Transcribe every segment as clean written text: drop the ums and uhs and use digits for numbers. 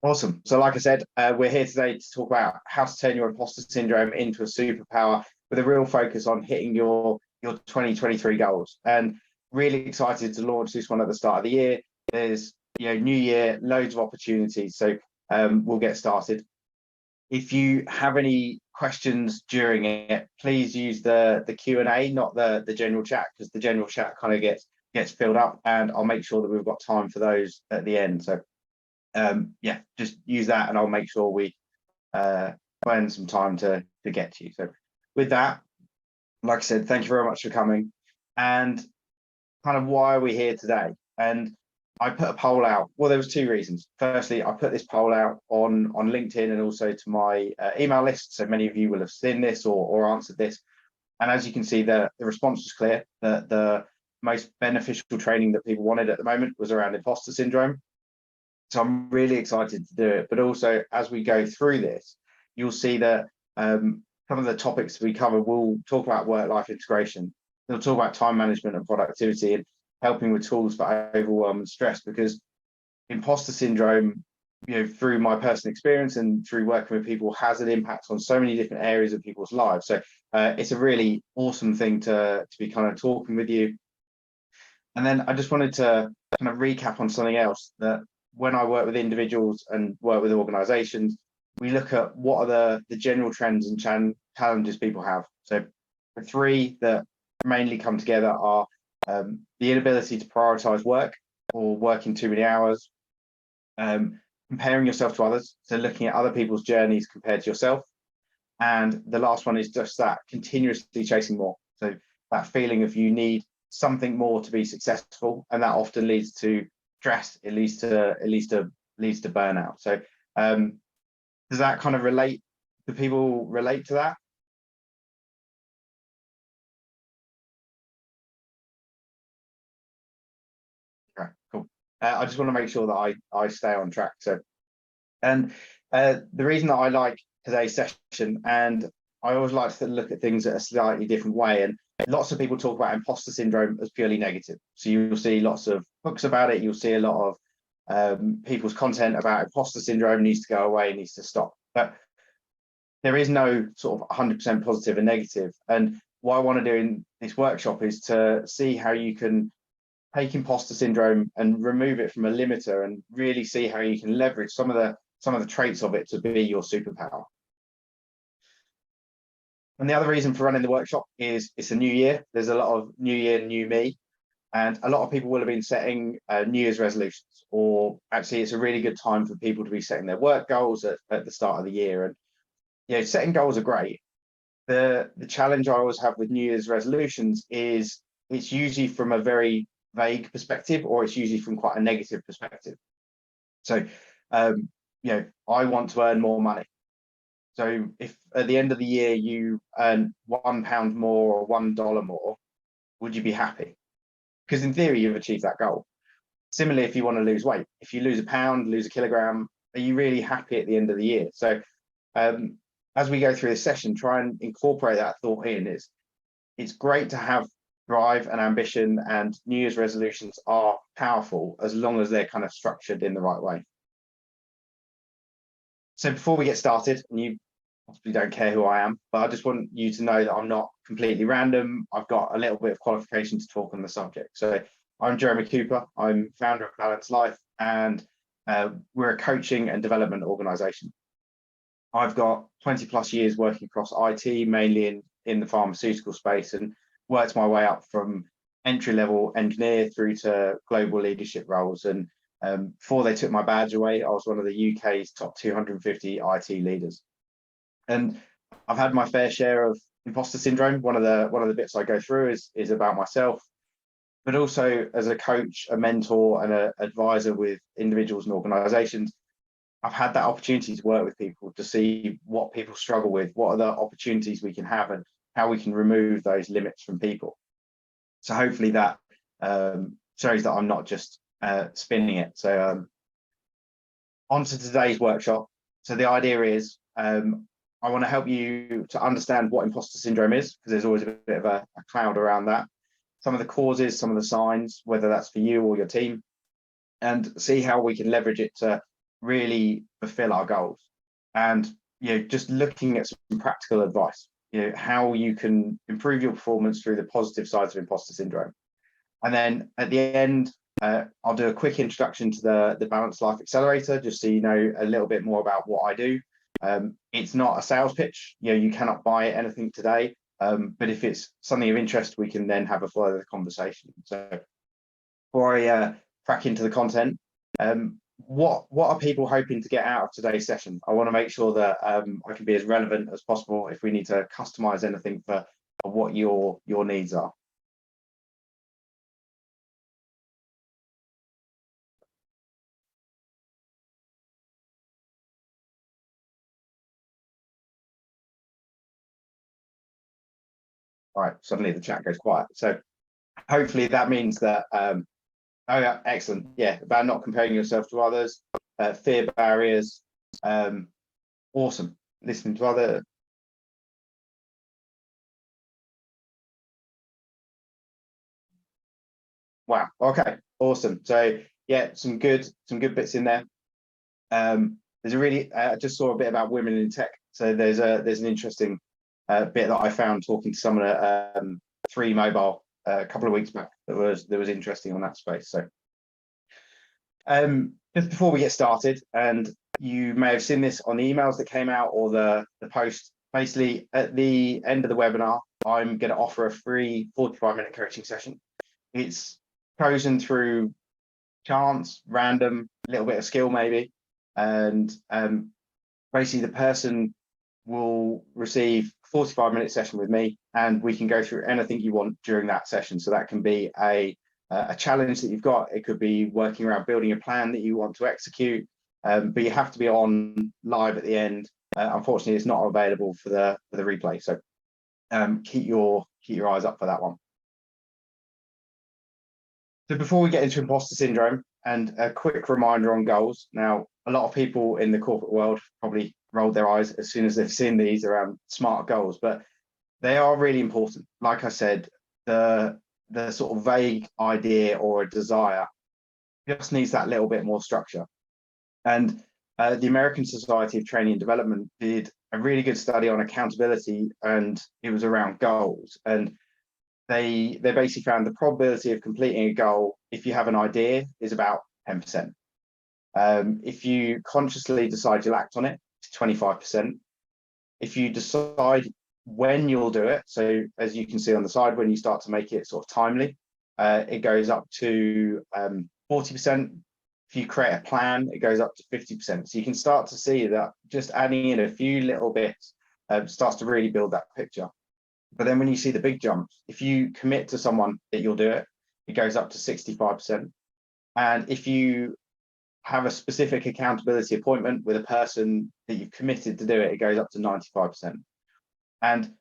Awesome. So like I said, we're here today to talk about how to turn your imposter syndrome into a superpower with a real focus on hitting your 2023 goals. And really excited to launch this one at the start of the year. There's new year, loads of opportunities. So we'll get started. If you have any questions during it, please use the Q&A, not the general chat, because the general chat kind of gets filled up, and I'll make sure that we've got time for those at the end. So yeah, just use that and I'll make sure we spend some time to get to you. So with that, like I said, thank you very much for coming. And kind of why are we here today? And I put a poll out. Well, there was two reasons. Firstly, I put this poll out on LinkedIn and also to my email list. So many of you will have seen this or answered this. And as you can see, the response was clear that the most beneficial training that people wanted at the moment was around imposter syndrome. So I'm really excited to do it. But also, as we go through this, you'll see that some of the topics we cover will talk about work-life integration. They'll talk about time management and productivity and helping with tools for overwhelm and stress, because imposter syndrome, through my personal experience and through working with people, has an impact on so many different areas of people's lives. So it's a really awesome thing to be kind of talking with you. And then I just wanted to kind of recap on something else, that when I work with individuals and work with organizations, we look at what are the general trends and challenges people have. So the three that mainly come together are the inability to prioritize work or working too many hours, comparing yourself to others, so looking at other people's journeys compared to yourself. And the last one is just that, continuously chasing more. So that feeling of you need something more to be successful, and that often leads to stress. It leads to burnout. So does that kind of relate? Do people relate to that? Okay, cool. I just want to make sure that I stay on track. So, and the reason that I like today's session, and I always like to look at things at a slightly different way, and lots of people talk about imposter syndrome as purely negative. So you'll see lots of books about it. You'll see a lot of people's content about imposter syndrome needs to go away, needs to stop. But there is no sort of 100% positive and negative. And what I want to do in this workshop is to see how you can take imposter syndrome and remove it from a limiter, and really see how you can leverage some of the traits of it to be your superpower. And the other reason for running the workshop is it's a new year. There's a lot of new year, new me. And a lot of people will have been setting New Year's resolutions, or actually it's a really good time for people to be setting their work goals at the start of the year. And setting goals are great. The challenge I always have with New Year's resolutions is it's usually from a very vague perspective, or it's usually from quite a negative perspective. So, I want to earn more money. So if at the end of the year you earn £1 more or $1 more, would you be happy? Because in theory, you've achieved that goal. Similarly, if you want to lose weight, if you lose a pound, lose a kilogram, are you really happy at the end of the year? So as we go through this session, try and incorporate that thought in. It's great to have drive and ambition, and New Year's resolutions are powerful as long as they're kind of structured in the right way. So before we get started, and you possibly don't care who I am, but I just want you to know that I'm not completely random. I've got a little bit of qualification to talk on the subject. So I'm Jeremy Cooper. I'm founder of Balanced Life, and we're a coaching and development organization. I've got 20 plus years working across IT, mainly in the pharmaceutical space, and worked my way up from entry-level engineer through to global leadership roles. And before they took my badge away, I was one of the UK's top 250 IT leaders. And I've had my fair share of imposter syndrome. One of the bits I go through is about myself, but also as a coach, a mentor, and an advisor with individuals and organizations. I've had that opportunity to work with people to see what people struggle with, what are the opportunities we can have, and how we can remove those limits from people. So hopefully that shows that I'm not just spinning it. So on to today's workshop. So the idea is I want to help you to understand what imposter syndrome is, because there's always a bit of a cloud around that. Some of the causes, some of the signs, whether that's for you or your team, and see how we can leverage it to really fulfill our goals. And just looking at some practical advice, how you can improve your performance through the positive sides of imposter syndrome. And then at the end, I'll do a quick introduction to the Balanced Life Accelerator, just so you know a little bit more about what I do. It's not a sales pitch. You cannot buy anything today. But if it's something of interest, we can then have a further conversation. So before I crack into the content, what are people hoping to get out of today's session? I want to make sure that I can be as relevant as possible if we need to customize anything for what your needs are. All right, suddenly the chat goes quiet. So hopefully that means that, oh yeah, excellent. Yeah, about not comparing yourself to others, fear barriers, awesome. Listening to other. Wow, okay, awesome. So yeah, some good bits in there. There's a really, I just saw a bit about women in tech. So there's an interesting bit that I found talking to someone at 3 Mobile a couple of weeks back that was interesting on that space. So just before we get started, and you may have seen this on the emails that came out or the post, basically at the end of the webinar, I'm going to offer a free 45-minute coaching session. It's chosen through chance, random, a little bit of skill maybe, and basically the person will receive a 45-minute session with me, and we can go through anything you want during that session. So that can be a challenge that you've got. It could be working around building a plan that you want to execute, but you have to be on live at the end. Unfortunately, it's not available for the replay. So keep your eyes up for that one. So before we get into imposter syndrome, and a quick reminder on goals. Now, a lot of people in the corporate world probably rolled their eyes as soon as they've seen these around SMART goals, but they are really important. Like I said, the sort of vague idea or a desire just needs that little bit more structure. And the American Society of Training and Development did a really good study on accountability, and it was around goals. And they basically found the probability of completing a goal, if you have an idea, is about 10%. If you consciously decide you'll act on it, it's 25%. If you decide when you'll do it, so as you can see on the side, when you start to make it sort of timely, it goes up to 40%. If you create a plan, it goes up to 50%. So you can start to see that just adding in a few little bits starts to really build that picture. But then when you see the big jumps, if you commit to someone that you'll do it, it goes up to 65%. And if you have a specific accountability appointment with a person that you've committed to do it, it goes up to 95%. And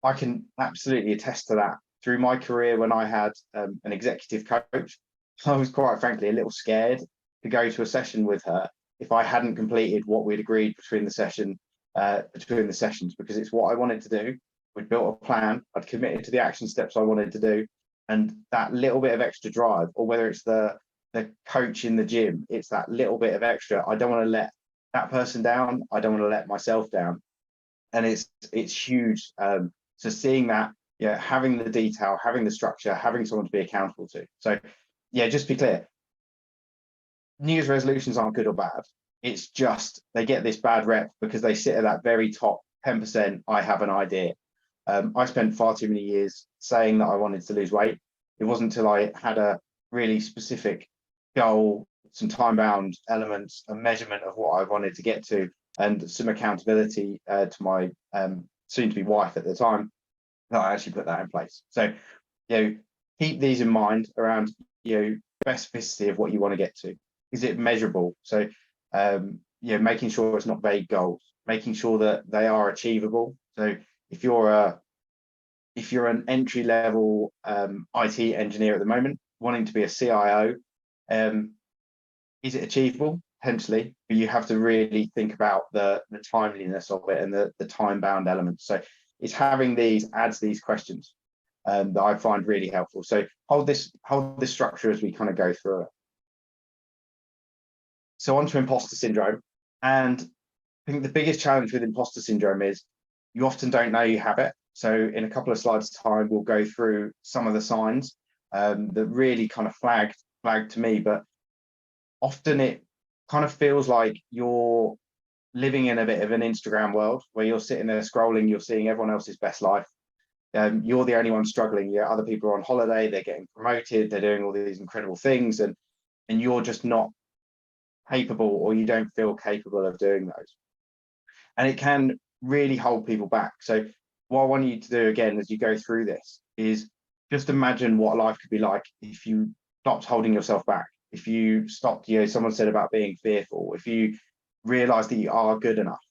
I can absolutely attest to that. Through my career, when I had an executive coach, I was quite frankly a little scared to go to a session with her if I hadn't completed what we'd agreed between the sessions, because it's what I wanted to do. We'd built a plan, I'd committed to the action steps I wanted to do, and that little bit of extra drive, or whether it's the coach in the gym, it's that little bit of extra. I don't want to let that person down. I don't want to let myself down. And it's huge. So seeing that, having the detail, having the structure, having someone to be accountable to. So just be clear. New Year's resolutions aren't good or bad. It's just they get this bad rep because they sit at that very top 10%. I have an idea. I spent far too many years saying that I wanted to lose weight. It wasn't until I had a really specific goal, some time-bound elements, a measurement of what I wanted to get to, and some accountability to my soon-to-be wife at the time, that I actually put that in place. So, keep these in mind around, specificity of what you want to get to. Is it measurable? So, making sure it's not vague goals, making sure that they are achievable. So, if you're an entry-level IT engineer at the moment, wanting to be a CIO, is it achievable? Potentially, but you have to really think about the timeliness of it and the time-bound elements. So it's having adds these questions that I find really helpful. So hold this structure as we kind of go through it. So on to imposter syndrome. And I think the biggest challenge with imposter syndrome is you often don't know you have it. So in a couple of slides time, we'll go through some of the signs that really kind of flagged to me, but often it kind of feels like you're living in a bit of an Instagram world where you're sitting there scrolling, you're seeing everyone else's best life. You're the only one struggling. Yeah, other people are on holiday, they're getting promoted, they're doing all these incredible things, and you're just not capable, or you don't feel capable of doing those. And it can really hold people back. So what I want you to do again as you go through this is just imagine what life could be like if you stopped holding yourself back, if you stopped, someone said about being fearful, if you realize that you are good enough,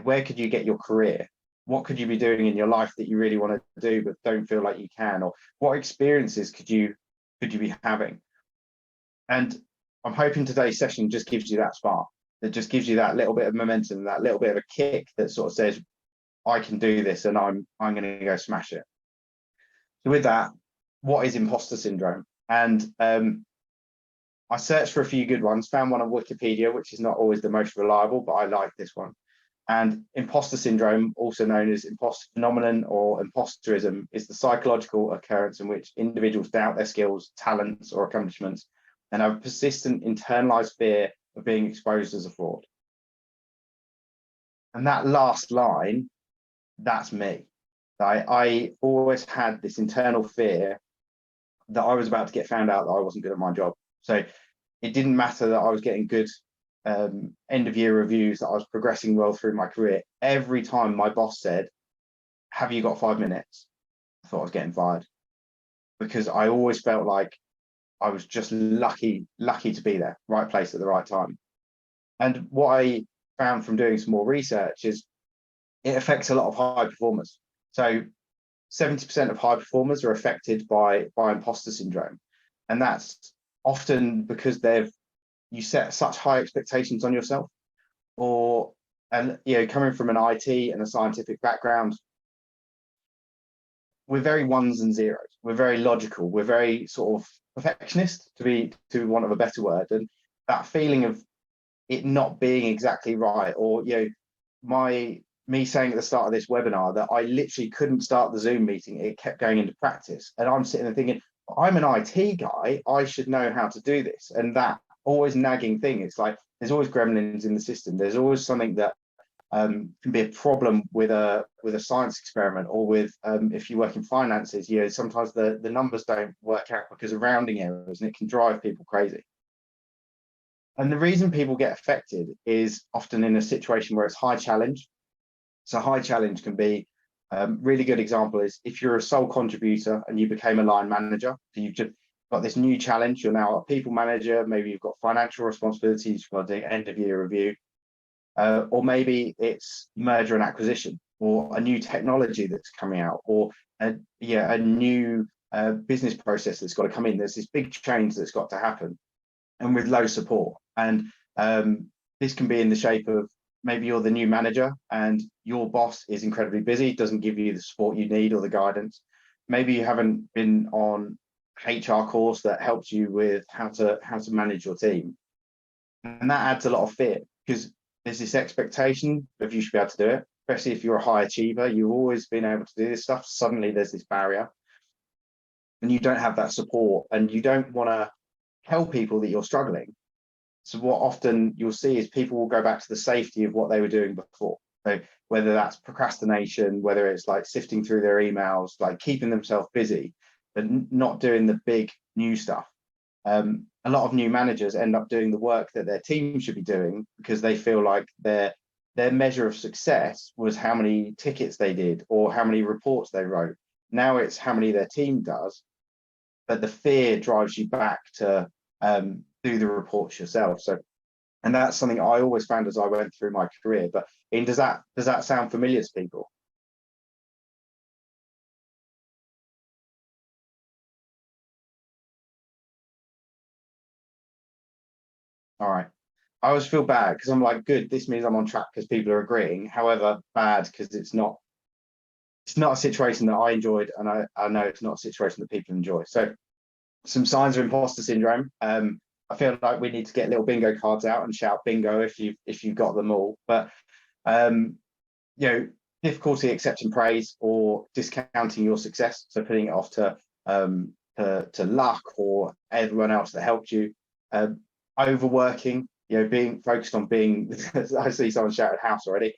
where could you get your career? What could you be doing in your life that you really want to do but don't feel like you can? Or what experiences could you be having? And I'm hoping today's session just gives you that spark, that just gives you that little bit of momentum, that little bit of a kick that sort of says, I can do this and I'm going to go smash it. So with that, what is imposter syndrome? And I searched for a few good ones, found one on Wikipedia, which is not always the most reliable, but I like this one. And imposter syndrome, also known as imposter phenomenon or imposterism, is the psychological occurrence in which individuals doubt their skills, talents, or accomplishments and have a persistent internalized fear of being exposed as a fraud. And that last line, that's me. I always had this internal fear that I was about to get found out that I wasn't good at my job. So it didn't matter that I was getting good end of year reviews, that I was progressing well through my career. Every time my boss said, have you got 5 minutes? I thought I was getting fired, because I always felt like I was just lucky to be there, right place at the right time. And what I found from doing some more research is it affects a lot of high performers. So 70% of high performers are affected by imposter syndrome. And that's often because you set such high expectations on yourself, and coming from an IT and a scientific background, we're very ones and zeros. We're very logical. We're very sort of perfectionist, to want of a better word. And that feeling of it not being exactly right, or me saying at the start of this webinar that I literally couldn't start the Zoom meeting, it kept going into practice, and I'm sitting there thinking, I'm an IT guy, I should know how to do this. And that always nagging thing, it's like there's always gremlins in the system. There's always something that can be a problem with a science experiment, or with if you work in finances, sometimes the numbers don't work out because of rounding errors, and it can drive people crazy. And the reason people get affected is often in a situation where it's high challenge. So high challenge can be really good example is if you're a sole contributor and you became a line manager. So you've just got this new challenge, you're now a people manager, maybe you've got financial responsibilities, you've got to do end of year review, or maybe it's merger and acquisition, or a new technology that's coming out, or a new business process that's got to come in. There's this big change that's got to happen, and with low support. And this can be in the shape of, maybe you're the new manager and your boss is incredibly busy, doesn't give you the support you need or the guidance. Maybe you haven't been on HR course that helps you with how to manage your team. And that adds a lot of fear, because there's this expectation of you should be able to do it, especially if you're a high achiever, you've always been able to do this stuff. Suddenly there's this barrier and you don't have that support, and you don't want to tell people that you're struggling. So what often you'll see is people will go back to the safety of what they were doing before. So whether that's procrastination, whether it's like sifting through their emails, like keeping themselves busy, but not doing the big new stuff. A lot of new managers end up doing the work that their team should be doing, because they feel like their measure of success was how many tickets they did or how many reports they wrote. Now it's how many their team does, but the fear drives you back to do the reports yourself. So, and that's something I always found as I went through my career. But does that sound familiar to people? All right. I always feel bad because I'm like, good, this means I'm on track because people are agreeing. However, bad because it's not a situation that I enjoyed, and I know it's not a situation that people enjoy. So some signs of imposter syndrome. I feel like we need to get little bingo cards out and shout bingo if you've got them all. But you know, difficulty accepting praise or discounting your success, so putting it off to luck or everyone else that helped you. Overworking, you know, being focused on being I see someone shouted house already.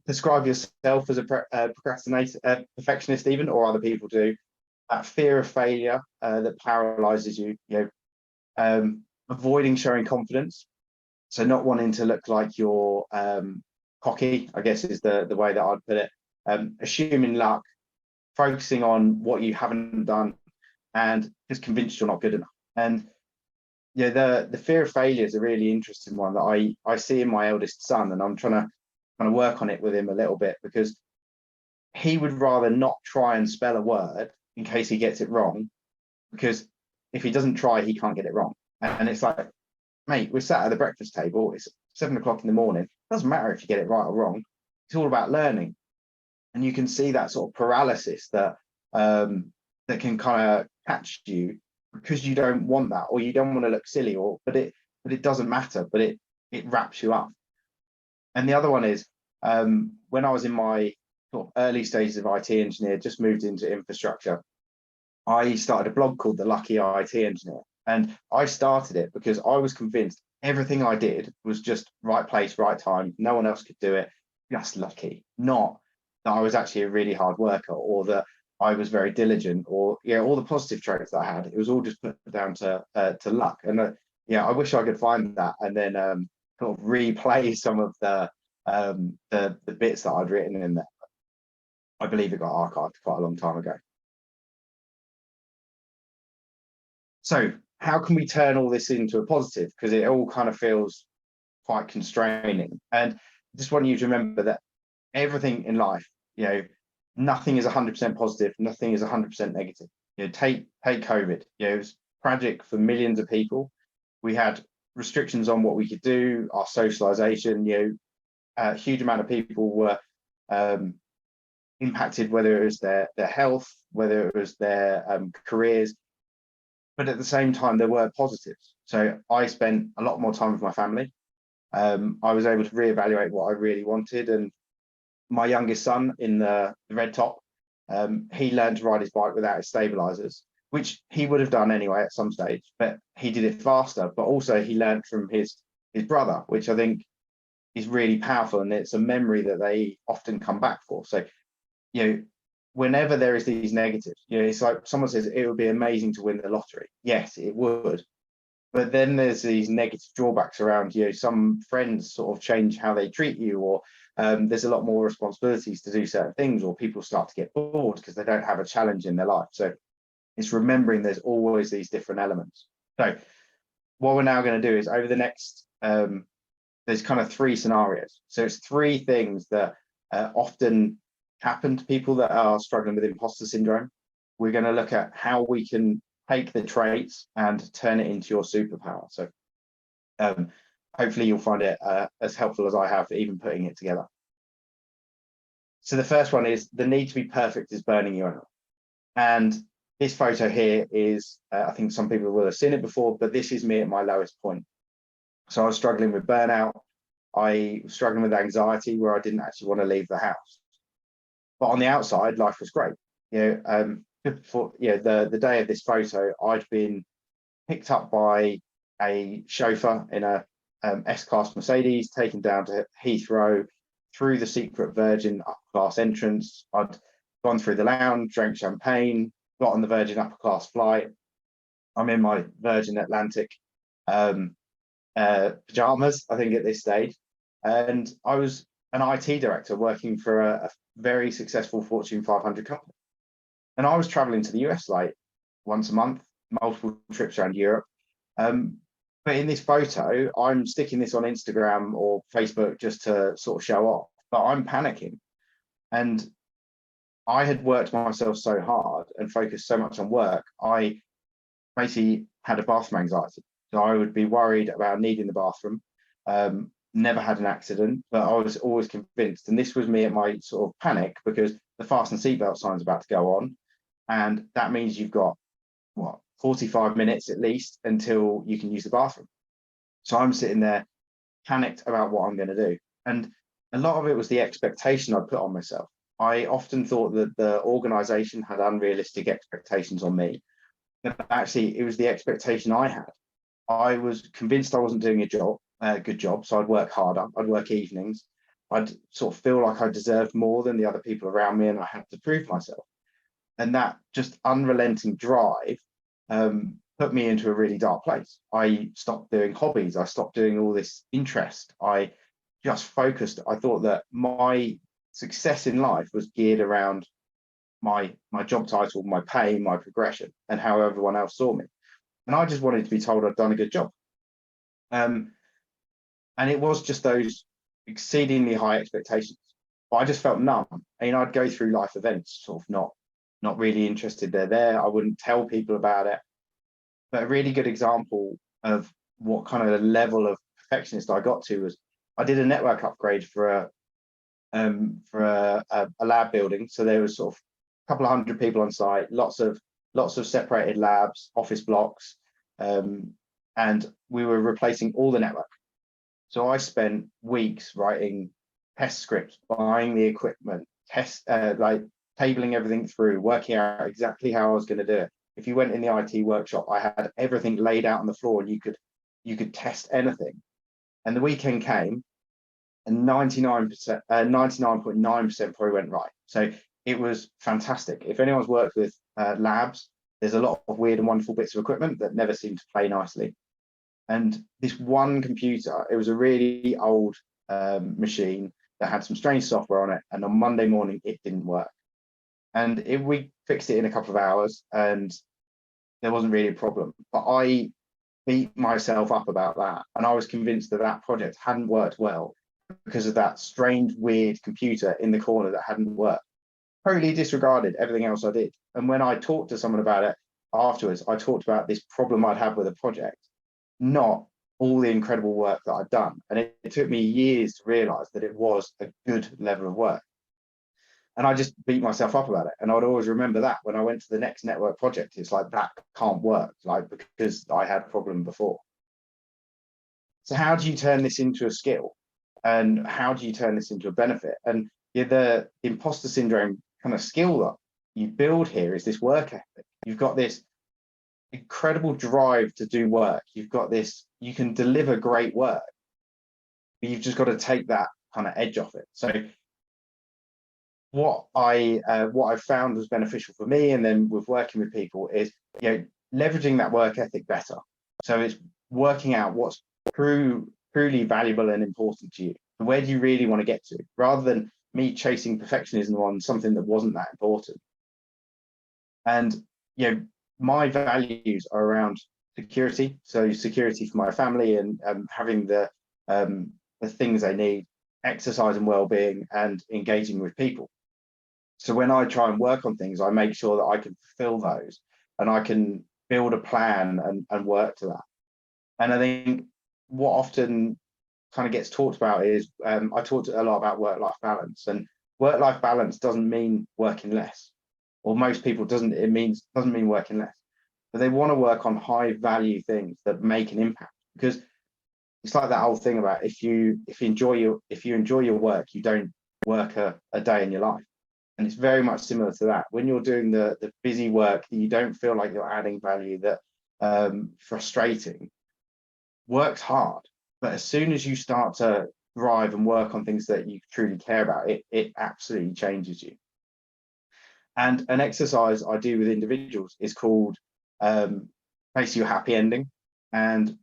Describe yourself as a procrastinator, perfectionist even, or other people do. That fear of failure that paralyzes you, you know, avoiding showing confidence, so not wanting to look like you're cocky, I guess is the way that I'd put it. Assuming luck, focusing on what you haven't done, and just convinced you're not good enough. And yeah, the fear of failure is a really interesting one that I see in my eldest son, and I'm trying to work on it with him a little bit, because he would rather not try and spell a word in case he gets it wrong, because if he doesn't try, he can't get it wrong. And it's like, mate, we're sat at the breakfast table, it's 7 o'clock in the morning, it doesn't matter if you get it right or wrong, it's all about learning. And you can see that sort of paralysis that that can kind of catch you, because you don't want that, or you don't want to look silly, or but it doesn't matter, but it wraps you up. And the other one is, when I was in my sort of early stages of IT engineer, just moved into infrastructure, I started a blog called The Lucky IT Engineer. And I started it because I was convinced everything I did was just right place, right time. No one else could do it. Just lucky. Not that I was actually a really hard worker, or that I was very diligent, or all the positive traits that I had. It was all just put down to luck. And I wish I could find that and then sort of replay some of the bits that I'd written in there. I believe it got archived quite a long time ago. So how can we turn all this into a positive? Because it all kind of feels quite constraining. And I just want you to remember that everything in life, nothing is 100% positive, nothing is 100% negative. Take COVID. It was tragic for millions of people. We had restrictions on what we could do, our socialization. A huge amount of people were impacted, whether it was their health, whether it was their careers. But at the same time, there were positives. So I spent a lot more time with my family. I was able to reevaluate what I really wanted. And my youngest son in the red top, he learned to ride his bike without his stabilizers, which he would have done anyway at some stage, but he did it faster. But also he learned from his brother, which I think is really powerful. And it's a memory that they often come back for. So, whenever there is these negatives, it's like someone says it would be amazing to win the lottery. Yes, it would. But then there's these negative drawbacks around, some friends sort of change how they treat you, or there's a lot more responsibilities to do certain things, or people start to get bored because they don't have a challenge in their life. So it's remembering there's always these different elements. So what we're now going to do is, over the next, there's kind of 3 scenarios. So it's 3 things that often happen to people that are struggling with imposter syndrome. We're going to look at how we can take the traits and turn it into your superpower. So hopefully you'll find it as helpful as I have, even putting it together. So the first one is, the need to be perfect is burning you out. And this photo here is, I think some people will have seen it before, but this is me at my lowest point. So I was struggling with burnout. I was struggling with anxiety, where I didn't actually want to leave the house. But on the outside, life was great. Before, the day of this photo, I'd been picked up by a chauffeur in a S-Class Mercedes, taken down to Heathrow, through the secret Virgin upper class entrance. I'd gone through the lounge, drank champagne, got on the Virgin upper class flight. I'm in my Virgin Atlantic pajamas, I think, at this stage. And I was an IT director working for a very successful Fortune 500 company. And I was traveling to the US like once a month, multiple trips around Europe. But in this photo, I'm sticking this on Instagram or Facebook just to sort of show off, but I'm panicking. And I had worked myself so hard and focused so much on work, I basically had a bathroom anxiety. So I would be worried about needing the bathroom. Never had an accident, but I was always convinced. And this was me at my sort of panic, because the fasten seatbelt sign's about to go on. And that means you've got, 45 minutes at least until you can use the bathroom. So I'm sitting there panicked about what I'm going to do. And a lot of it was the expectation I put on myself. I often thought that the organization had unrealistic expectations on me. But actually, it was the expectation I had. I was convinced I wasn't doing a good job. So I'd work harder, I'd work evenings. I'd sort of feel like I deserved more than the other people around me, and I had to prove myself. And that just unrelenting drive put me into a really dark place. I stopped doing hobbies. I stopped doing all this interest. I just focused. I thought that my success in life was geared around my job title, my pay, my progression, and how everyone else saw me. And I just wanted to be told I'd done a good job. And it was just those exceedingly high expectations. But I just felt numb. I'd go through life events, sort of not really interested they're there. I wouldn't tell people about it. But a really good example of what kind of level of perfectionist I got to was I did a network upgrade for a lab building. So there was sort of a couple of hundred people on site, lots of separated labs, office blocks, and we were replacing all the network. So I spent weeks writing test scripts, buying the equipment, like tabling everything through, working out exactly how I was going to do it. If you went in the IT workshop, I had everything laid out on the floor, and you could test anything. And the weekend came, and 99.9% probably went right. So it was fantastic. If anyone's worked with labs, there's a lot of weird and wonderful bits of equipment that never seem to play nicely. And this one computer, it was a really old machine that had some strange software on it. And on Monday morning, it didn't work. And we fixed it in a couple of hours, and there wasn't really a problem. But I beat myself up about that. And I was convinced that that project hadn't worked well because of that strange, weird computer in the corner that hadn't worked. Totally disregarded everything else I did. And when I talked to someone about it afterwards, I talked about this problem I'd had with a project, not all the incredible work that I'd done. And it took me years to realize that it was a good level of work. And I just beat myself up about it. And I'd always remember that when I went to the next network project, it's like, that can't work, like, because I had a problem before. So how do you turn this into a skill? And how do you turn this into a benefit? And the imposter syndrome kind of skill that you build here is this work ethic. You've got this incredible drive to do work. You've got this, you can deliver great work, but you've just got to take that kind of edge off it. So what I found was beneficial for me, and then with working with people, is leveraging that work ethic better. So it's working out what's truly valuable and important to you, and where do you really want to get to, rather than me chasing perfectionism on something that wasn't that important. And my values are around security, so security for my family, and having the things they need, exercise and well-being, and engaging with people. So when I try and work on things, I make sure that I can fulfill those, and I can build a plan and work to that. And I think what often kind of gets talked about is, I talked a lot about work-life balance, and work-life balance doesn't mean working less, or most people doesn't mean working less, but they want to work on high-value things that make an impact, because it's like that whole thing about if you enjoy your work, you don't work a day in your life. And it's very much similar to that. When you're doing the busy work that you don't feel like you're adding value, that frustrating, work's hard. But as soon as you start to thrive and work on things that you truly care about, it absolutely changes you. And an exercise I do with individuals is called Face Your Happy Ending. And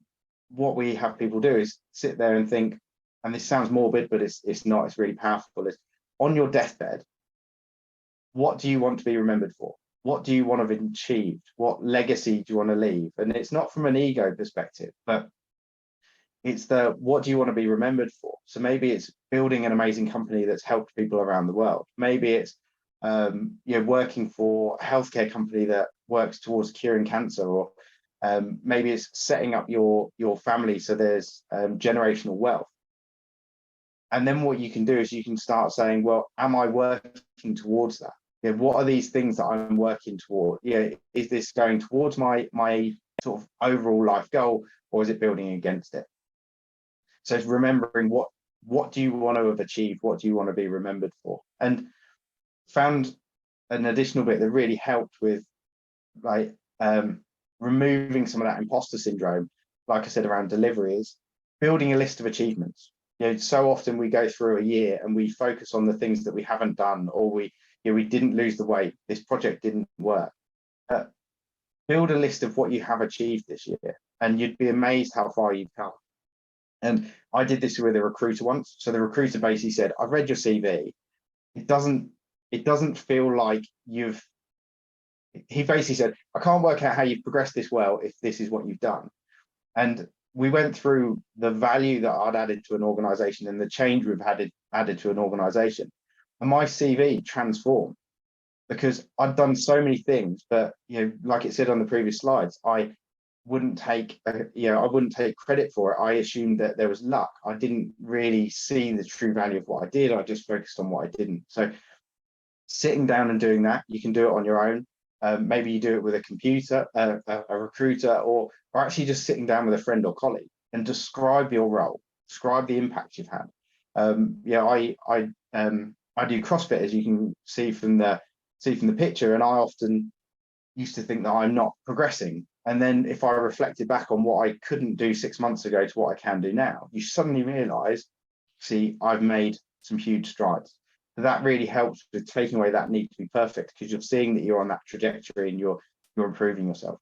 what we have people do is sit there and think, and this sounds morbid, but it's not, it's really powerful, is on your deathbed, what do you want to be remembered for? What do you want to have achieved? What legacy do you want to leave? And it's not from an ego perspective, but it's what do you want to be remembered for? So maybe it's building an amazing company that's helped people around the world. Maybe it's working for a healthcare company that works towards curing cancer, or maybe it's setting up your family so there's generational wealth. And then what you can do is you can start saying, well, am I working towards that? what are these things that I'm working toward? Is this going towards my sort of overall life goal, or is it building against it? So it's remembering what do you want to have achieved? What do you want to be remembered for? And found an additional bit that really helped with like removing some of that imposter syndrome, like I said, around delivery, is building a list of achievements. So often we go through a year and we focus on the things that we haven't done, or we didn't lose the weight, this project didn't work. Build a list of what you have achieved this year, and you'd be amazed how far you've come. And I did this with a recruiter once. So the recruiter basically said, I've read your CV. It doesn't feel like he basically said, I can't work out how you've progressed this well if this is what you've done. And we went through the value that I'd added to an organization and the change we've added to an organization. And my CV transformed because I'd done so many things, but like it said on the previous slides, I wouldn't take credit for it. I assumed that there was luck. I didn't really see the true value of what I did. I just focused on what I didn't. So sitting down and doing that, you can do it on your own. Maybe you do it with a computer, a recruiter, or actually just sitting down with a friend or colleague and describe your role, describe the impact you've had. I do CrossFit, as you can see from the picture, and I often used to think that I'm not progressing. And then if I reflected back on what I couldn't do 6 months ago to what I can do now, you suddenly realize, see, I've made some huge strides. So that really helps with taking away that need to be perfect, because you're seeing that you're on that trajectory and you're improving yourself.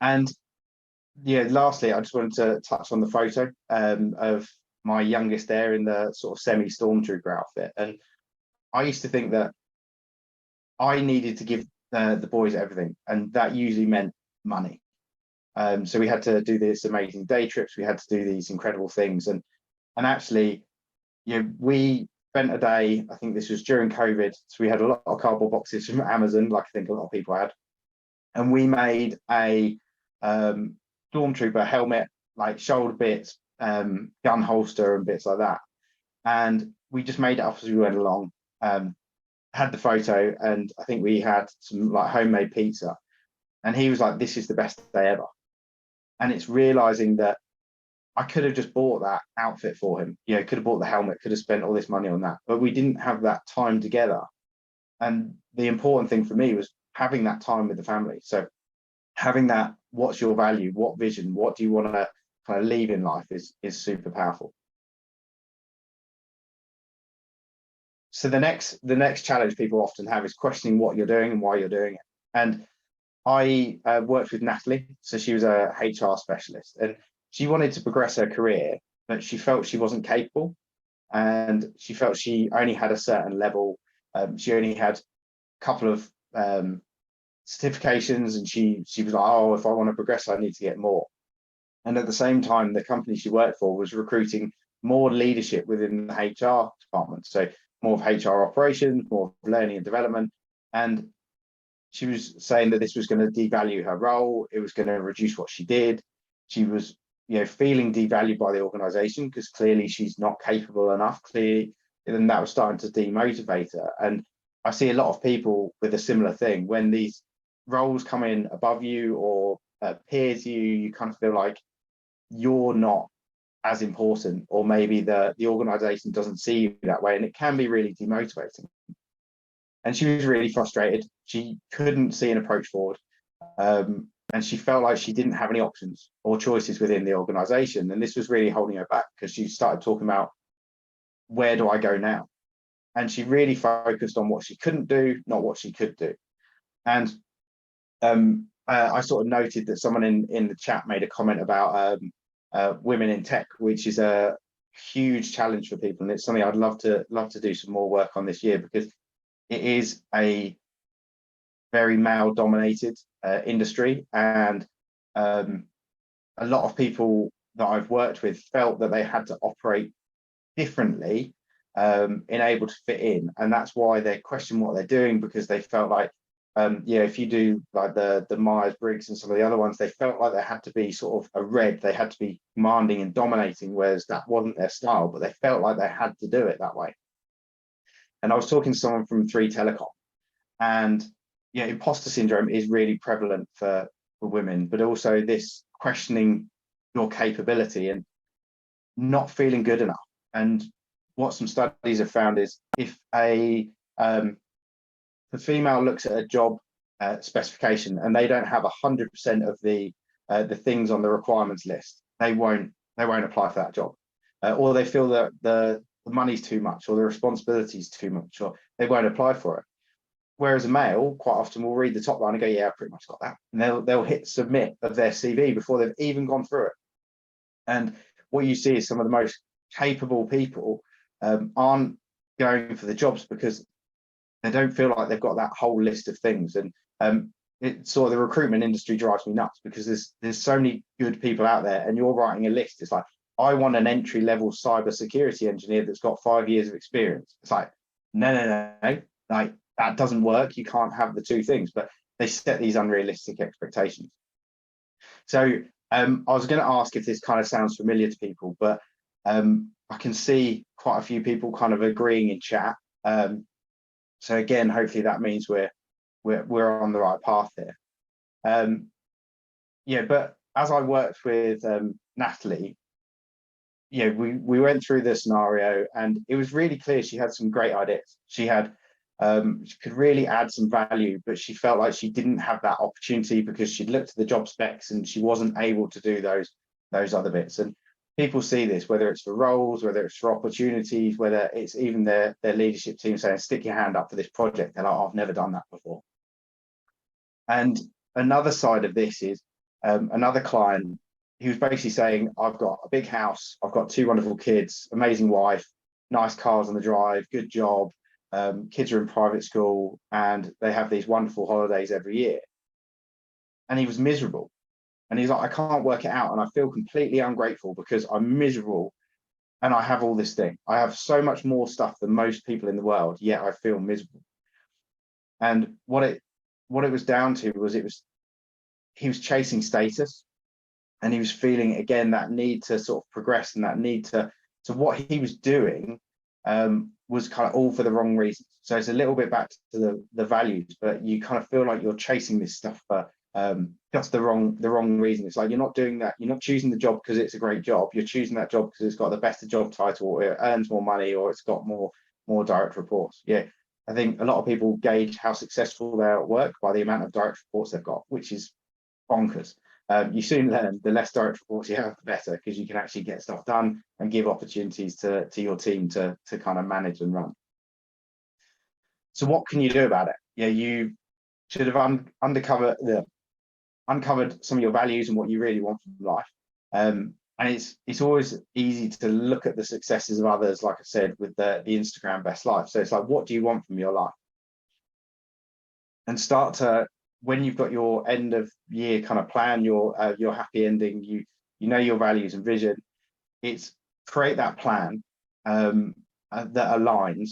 And lastly, I just wanted to touch on the photo of my youngest there in the sort of semi-stormtrooper outfit. And I used to think that I needed to give the boys everything, and that usually meant money. So we had to do this amazing day trips, we had to do these incredible things, and actually, we spent a day, I think this was during COVID, so we had a lot of cardboard boxes from Amazon, like I think a lot of people had, and we made a stormtrooper helmet, like shoulder bits, gun holster and bits like that, and we just made it up as we went along. Had the photo, and I think we had some like homemade pizza, and he was like, this is the best day ever. And it's realizing that I could have just bought that outfit for him, could have bought the helmet, could have spent all this money on that, but we didn't have that time together. And the important thing for me was having that time with the family. So having that, what's your value, what vision, what do you want to kind of leave in life is super powerful. So the next challenge people often have is questioning what you're doing and why you're doing it. And I worked with Natalie, so she was a HR specialist, and she wanted to progress her career, but she felt she wasn't capable, and she felt she only had a certain level. She only had a couple of certifications, and she was like, oh, if I want to progress, I need to get more. And at the same time, the company she worked for was recruiting more leadership within the HR department. So more of HR operations, more of learning and development. And she was saying that this was going to devalue her role. It was going to reduce what she did. She was, feeling devalued by the organization because clearly she's not capable enough. Clearly, and that was starting to demotivate her. And I see a lot of people with a similar thing. When these roles come in above you or peers you kind of feel like you're not as important, or maybe the organization doesn't see you that way, and it can be really demotivating. And she was really frustrated. She couldn't see an approach forward, and she felt like she didn't have any options or choices within the organization, and this was really holding her back, because she started talking about, where do I go now? And she really focused on what she couldn't do, not what she could do. And I sort of noted that someone in the chat made a comment about women in tech, which is a huge challenge for people, and it's something I'd love to do some more work on this year, because it is a very male dominated industry, and a lot of people that I've worked with felt that they had to operate differently in able to fit in, and that's why they question what they're doing, because they felt like if you do like the Myers-Briggs and some of the other ones, they felt like they had to be sort of a red, they had to be commanding and dominating, whereas that wasn't their style, but they felt like they had to do it that way. And I was talking to someone from 3 Telecom, and yeah, imposter syndrome is really prevalent for women, but also this questioning your capability and not feeling good enough. And what some studies have found is if the female looks at a job specification and they don't have 100% of the things on the requirements list, they won't apply for that job, or they feel that the money's too much or the responsibility is too much, or they won't apply for it. Whereas a male quite often will read the top line and go, yeah, I pretty much got that, and they'll hit submit of their CV before they've even gone through it. And what you see is some of the most capable people aren't going for the jobs because they don't feel like they've got that whole list of things. And the recruitment industry drives me nuts because there's so many good people out there, and you're writing a list. It's like, I want an entry-level cybersecurity engineer that's got 5 years of experience. It's like, no, like that doesn't work. You can't have the two things. But they set these unrealistic expectations. So I was going to ask if this kind of sounds familiar to people, but I can see quite a few people kind of agreeing in chat. So again, hopefully that means we're on the right path here. Yeah, but as I worked with Natalie, yeah, we went through the scenario, and it was really clear she had some great ideas. She could really add some value, but she felt like she didn't have that opportunity because she'd looked at the job specs and she wasn't able to do those other bits. And people see this, whether it's for roles, whether it's for opportunities, whether it's even their leadership team saying, stick your hand up for this project. They're like, oh, I've never done that before. And another side of this is another client, he was basically saying, I've got a big house, I've got 2 wonderful kids, amazing wife, nice cars on the drive, good job, kids are in private school, and they have these wonderful holidays every year. And he was miserable. And he's like, I can't work it out, and I feel completely ungrateful because I'm miserable and I have all this thing. I have so much more stuff than most people in the world, yet I feel miserable. And what it was down to was he was chasing status, and he was feeling again that need to sort of progress, and that need to what he was doing was kind of all for the wrong reasons. So it's a little bit back to the values, but you kind of feel like you're chasing this stuff for just the wrong reason. It's like, you're not doing that, you're not choosing the job because it's a great job, you're choosing that job because it's got the better job title, or it earns more money, or it's got more direct reports. Yeah, I think a lot of people gauge how successful they are at work by the amount of direct reports they've got, which is bonkers. You soon learn the less direct reports you have, the better, because you can actually get stuff done and give opportunities to your team to kind of manage and run. So what can you do about it? Yeah, you should have uncovered some of your values and what you really want from life. And it's always easy to look at the successes of others, like I said, with the Instagram best life. So it's like, what do you want from your life? And start to, when you've got your end of year kind of plan, your happy ending, you know your values and vision, it's create that plan that aligns.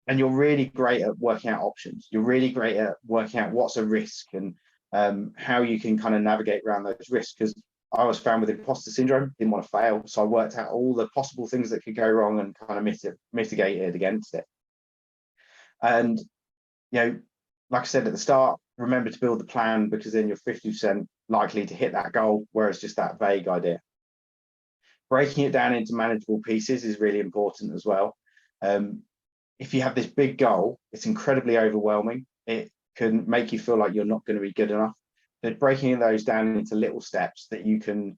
And you're really great at working out options. You're really great at working out what's a risk and how you can kind of navigate around those risks. Because I was found with imposter syndrome, didn't want to fail, so I worked out all the possible things that could go wrong and kind of mitigated against it. And like I said at the start, remember to build the plan, because then you're 50% likely to hit that goal, whereas just that vague idea. Breaking it down into manageable pieces is really important as well. If you have this big goal, it's incredibly overwhelming. It can make you feel like you're not going to be good enough. But breaking those down into little steps that you can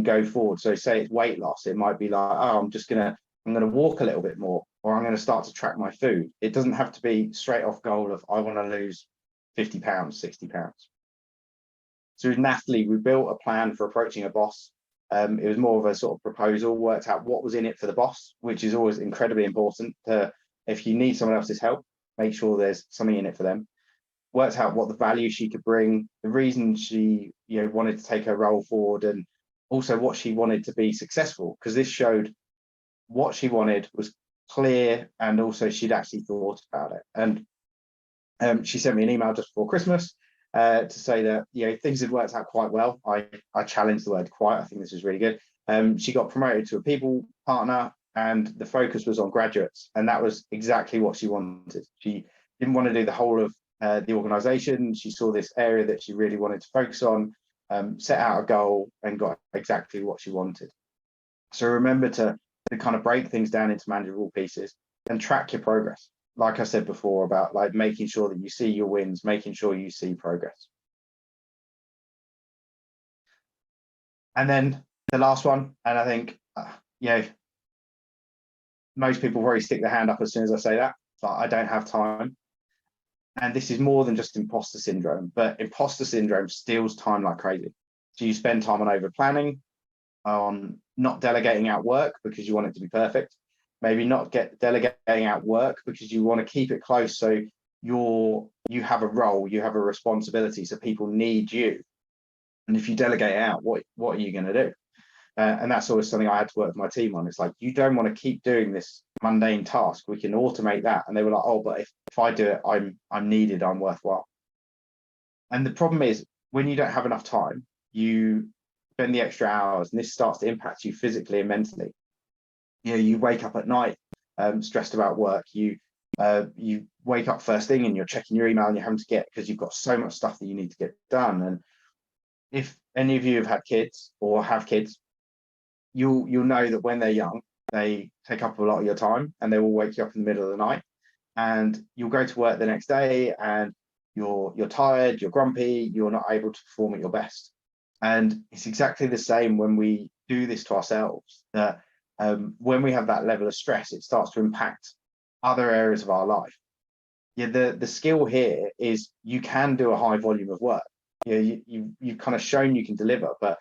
go forward. So say it's weight loss, it might be like, oh, I'm going to walk a little bit more, or I'm going to start to track my food. It doesn't have to be straight off goal of, I want to lose 50 pounds, 60 pounds. So with Natalie, we built a plan for approaching a boss. It was more of a sort of proposal, worked out what was in it for the boss, which is always incredibly important. If you need someone else's help, make sure there's something in it for them. Worked out what the value she could bring, the reason she wanted to take her role forward, and also what she wanted to be successful, because this showed what she wanted was clear, and also she'd actually thought about it. And she sent me an email just before Christmas to say that things had worked out quite well. I challenged the word quite. I think this is really good. She got promoted to a people partner, and the focus was on graduates, and that was exactly what she wanted. She didn't want to do the whole of the organization. She saw this area that she really wanted to focus on, set out a goal, and got exactly what she wanted. So remember to kind of break things down into manageable pieces and track your progress. Like I said before, about like making sure that you see your wins, making sure you see progress. And then the last one, and I think, most people probably stick their hand up as soon as I say that, but I don't have time. And this is more than just imposter syndrome, but imposter syndrome steals time like crazy. So you spend time on over planning, on not delegating out work because you want it to be perfect, maybe not delegating out work because you want to keep it close, so you have a role, you have a responsibility, so people need you. And if you delegate out, what are you going to do? And that's always something I had to work with my team on. It's like, you don't want to keep doing this mundane task. We can automate that. And they were like, oh, but if I do it, I'm needed, I'm worthwhile. And the problem is, when you don't have enough time, you spend the extra hours, and this starts to impact you physically and mentally. You wake up at night stressed about work. You wake up first thing and you're checking your email, and you're having to get, because you've got so much stuff that you need to get done. And if any of you have had kids or have kids, you'll know that when they're young, they take up a lot of your time, and they will wake you up in the middle of the night, and you'll go to work the next day and you're tired, you're grumpy, you're not able to perform at your best. And it's exactly the same when we do this to ourselves, that when we have that level of stress, it starts to impact other areas of our life. The skill here is you can do a high volume of work. You've kind of shown you can deliver, but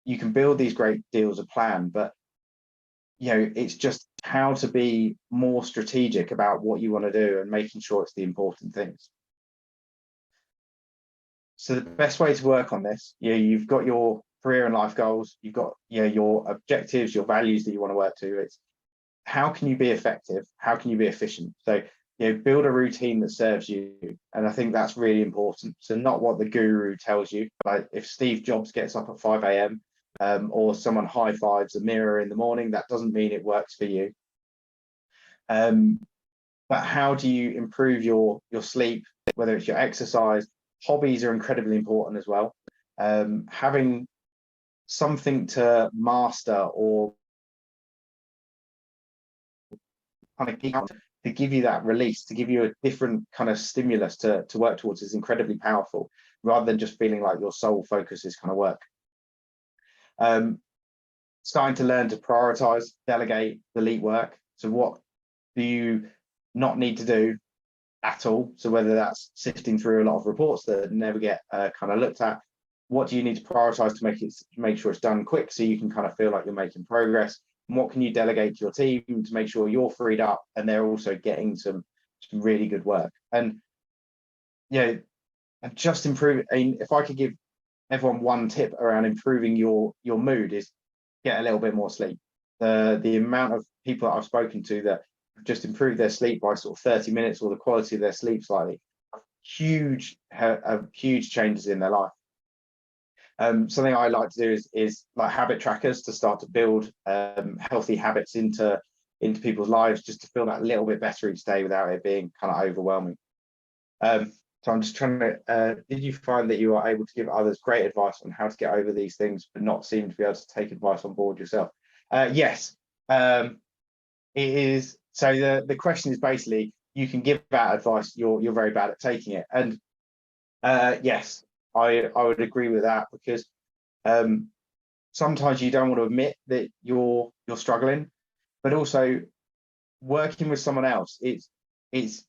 you can build these great deals of plan, but it's just how to be more strategic about what you want to do and making sure it's the important things. So the best way to work on this, you've got your career and life goals, you've got your objectives, your values that you want to work to. It's how can you be effective? How can you be efficient? So build a routine that serves you. And I think that's really important. So not what the guru tells you. Like if Steve Jobs gets up at 5 a.m. Or someone high fives a mirror in the morning, that doesn't mean it works for you. But how do you improve your sleep, whether it's your exercise? Hobbies are incredibly important as well. Having something to master or kind of to give you that release, to give you a different kind of stimulus to work towards is incredibly powerful, rather than just feeling like your sole focus is kind of work. Starting to learn to prioritize, delegate, delete work. So what do you not need to do at all? So whether that's sifting through a lot of reports that never get kind of looked at, what do you need to prioritize to make sure it's done quick, so you can kind of feel like you're making progress? And what can you delegate to your team to make sure you're freed up and they're also getting some really good work? And and just improve. I mean, if I could give everyone one tip around improving your mood, is get a little bit more sleep. The amount of people that I've spoken to that have just improved their sleep by sort of 30 minutes, or the quality of their sleep slightly, huge changes in their life. Something I like to do is like habit trackers, to start to build healthy habits into people's lives, just to feel that little bit better each day without it being kind of overwhelming. So I'm just trying to, did you find that you are able to give others great advice on how to get over these things, but not seem to be able to take advice on board yourself? Yes, it is. So the question is basically, you can give that advice, you're very bad at taking it. And yes, I would agree with that, because sometimes you don't want to admit that you're struggling, but also working with someone else, it's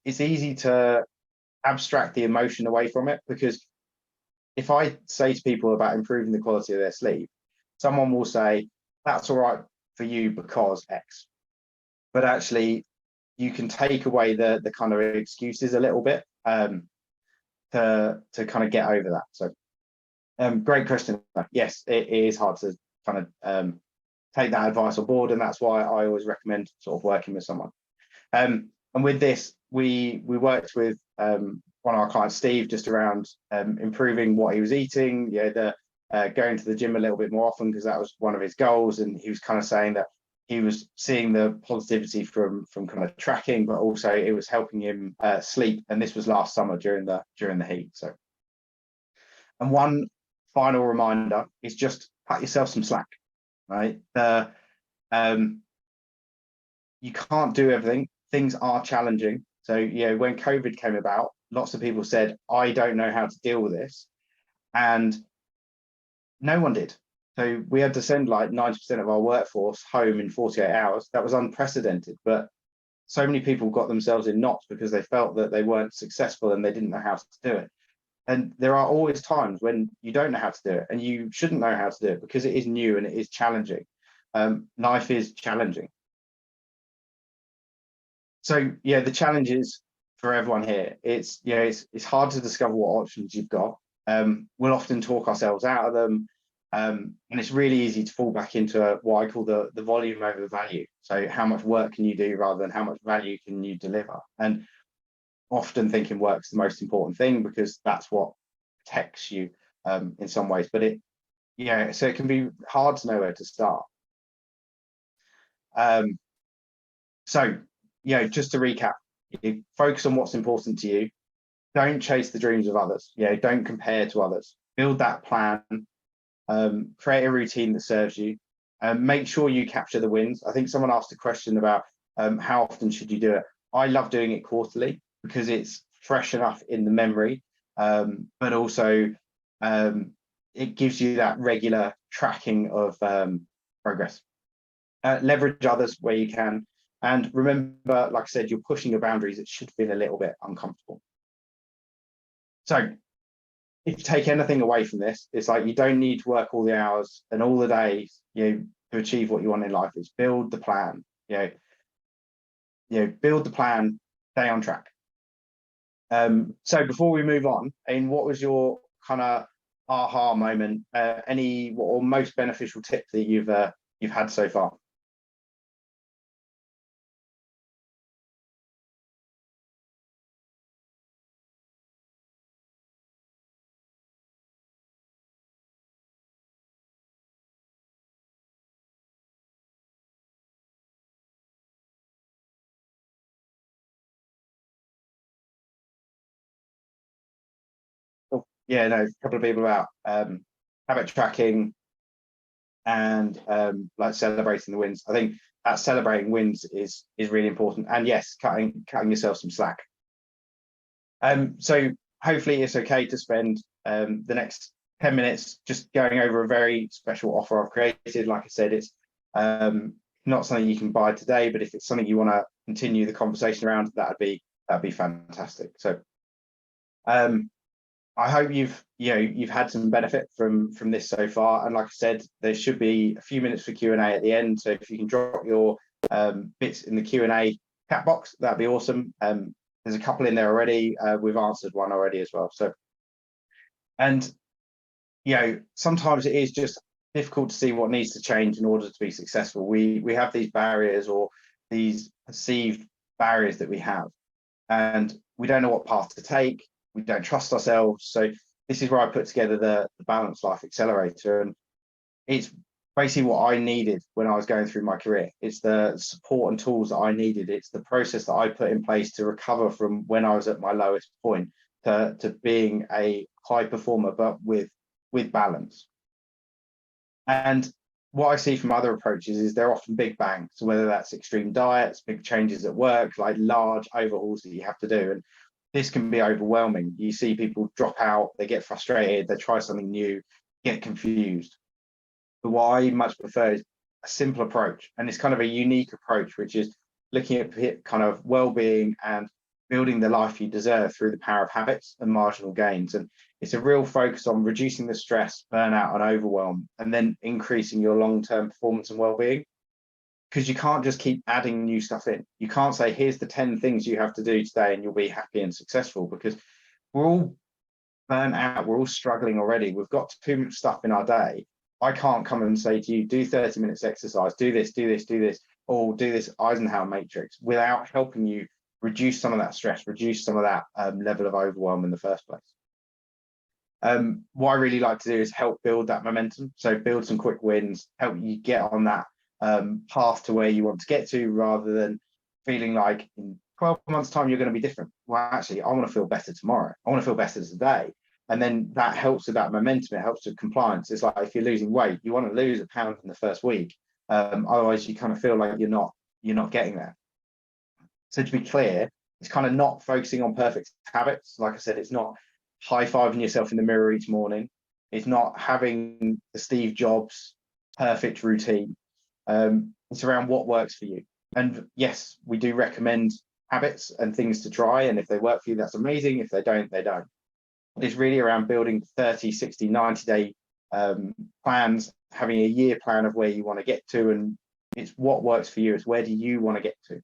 easy to abstract the emotion away from it, because if I say to people about improving the quality of their sleep, someone will say that's all right for you because X, but actually you can take away the kind of excuses a little bit to kind of get over that. So great question. Yes, it is hard to kind of take that advice on board, and that's why I always recommend sort of working with someone. And with this, we worked with one of our clients, Steve, just around improving what he was eating, going to the gym a little bit more often, because that was one of his goals. And he was kind of saying that he was seeing the positivity from kind of tracking, but also it was helping him sleep. And this was last summer during the heat. So, and one final reminder is just cut yourself some slack, right? You can't do everything. Things are challenging. So, when COVID came about, lots of people said, I don't know how to deal with this. And no one did. So we had to send like 90% of our workforce home in 48 hours. That was unprecedented. But so many people got themselves in knots because they felt that they weren't successful and they didn't know how to do it. And there are always times when you don't know how to do it, and you shouldn't know how to do it because it is new and it is challenging. Life is challenging. So the challenge is for everyone here. It's hard to discover what options you've got. We'll often talk ourselves out of them, and it's really easy to fall back into what I call the volume over value. So how much work can you do rather than how much value can you deliver? And often thinking work's the most important thing because that's what protects you in some ways. But so it can be hard to know where to start. So just to recap, you focus on what's important to you. Don't chase the dreams of others. Don't compare to others. Build that plan. Create a routine that serves you. Make sure you capture the wins. I think someone asked a question about how often should you do it. I love doing it quarterly because it's fresh enough in the memory, but also it gives you that regular tracking of progress. Leverage others where you can. And remember, like I said, you're pushing your boundaries. It should feel a little bit uncomfortable. So if you take anything away from this, it's like you don't need to work all the hours and all the days, to achieve what you want in life. It's build the plan, build the plan, stay on track. So before we move on, what was your kind of aha moment? Any or most beneficial tip that you've had so far? Yeah, no, a couple of people about habit tracking and like celebrating the wins. I think that celebrating wins is really important. And yes, cutting yourself some slack. So hopefully it's okay to spend the next 10 minutes just going over a very special offer I've created. Like I said, it's not something you can buy today, but if it's something you want to continue the conversation around, that'd be fantastic. So I hope you've had some benefit from this so far. And like I said, there should be a few minutes for Q&A at the end. So if you can drop your bits in the Q&A chat box, that'd be awesome. There's a couple in there already. We've answered one already as well. So, and sometimes it is just difficult to see what needs to change in order to be successful. We have these barriers or these perceived barriers that we have, and we don't know what path to take. We don't trust ourselves. So this is where I put together the Balanced Life Accelerator, and it's basically what I needed when I was going through my career. It's the support and tools that I needed. It's the process that I put in place to recover from when I was at my lowest point to being a high performer, but with balance. And what I see from other approaches is they're often big bangs. So whether that's extreme diets, big changes at work, like large overhauls that you have to do. And this can be overwhelming. You see people drop out, they get frustrated, they try something new, get confused. But what I much prefer is a simple approach. And it's kind of a unique approach, which is looking at kind of well-being and building the life you deserve through the power of habits and marginal gains. And it's a real focus on reducing the stress, burnout, and overwhelm, and then increasing your long-term performance and well-being. Because you can't just keep adding new stuff in. You can't say, here's the 10 things you have to do today and you'll be happy and successful, because we're all burnt out. We're all struggling already. We've got too much stuff in our day. I can't come and say to you, do 30 minutes exercise, do this, or do this Eisenhower matrix without helping you reduce some of that stress, reduce some of that level of overwhelm in the first place. What I really like to do is help build that momentum. So build some quick wins, help you get on that path to where you want to get to, rather than feeling like in 12 months time you're going to be different. Well, actually, I want to feel better tomorrow, I want to feel better today. And then that helps with that momentum, it helps with compliance. It's like if you're losing weight, you want to lose a pound in the first week, otherwise you kind of feel like you're not getting there. So to be clear, it's kind of not focusing on perfect habits. Like I said, it's not high-fiving yourself in the mirror each morning, it's not having the Steve Jobs perfect routine. It's around what works for you. And yes, we do recommend habits and things to try, and if they work for you, that's amazing. If they don't, they don't. It's really around building 30, 60, 90-day plans, having a year plan of where you want to get to, and it's what works for you. It's where do you want to get to.